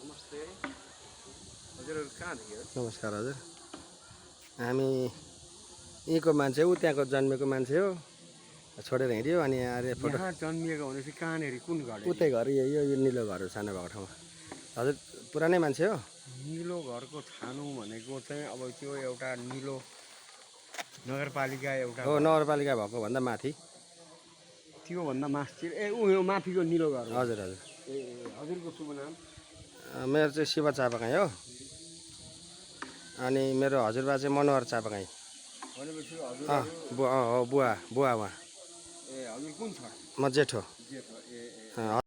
नमस्ते हजुरहरू कहाँदेखि हो? नमस्कार हजुर। हामी यहीँको मान्छे हो, त्यहाँको जन्मेको मान्छे हो। छोडेर हिँड्यो अनि यहाँ फोटो। यहाँ जन्मिएको भनेपछि कहाँनिर कुन घर? उतै घर यो निलो घर सानो भएको ठाउँमा। हजुर पुरानै मान्छे हो। निलो घरको छानु भनेको चाहिँ अब त्यो एउटा निलो नगरपालिका एउटा हो नगरपालिका भएको भन्दा माथि। त्योभन्दा माथि उयो माथिको निलो घर हो। हजुर हजुर। ए हजुरको शुभ नाम? मेरो चाहिँ शिव चापागाई हो। अनि मेरो हजुरबा चाहिँ मनोहर चापागाई। भनेपछि हजुर बुवा हो बुवा उहाँ। ए हजुर कुन छ? म जेठो। जेठो। ए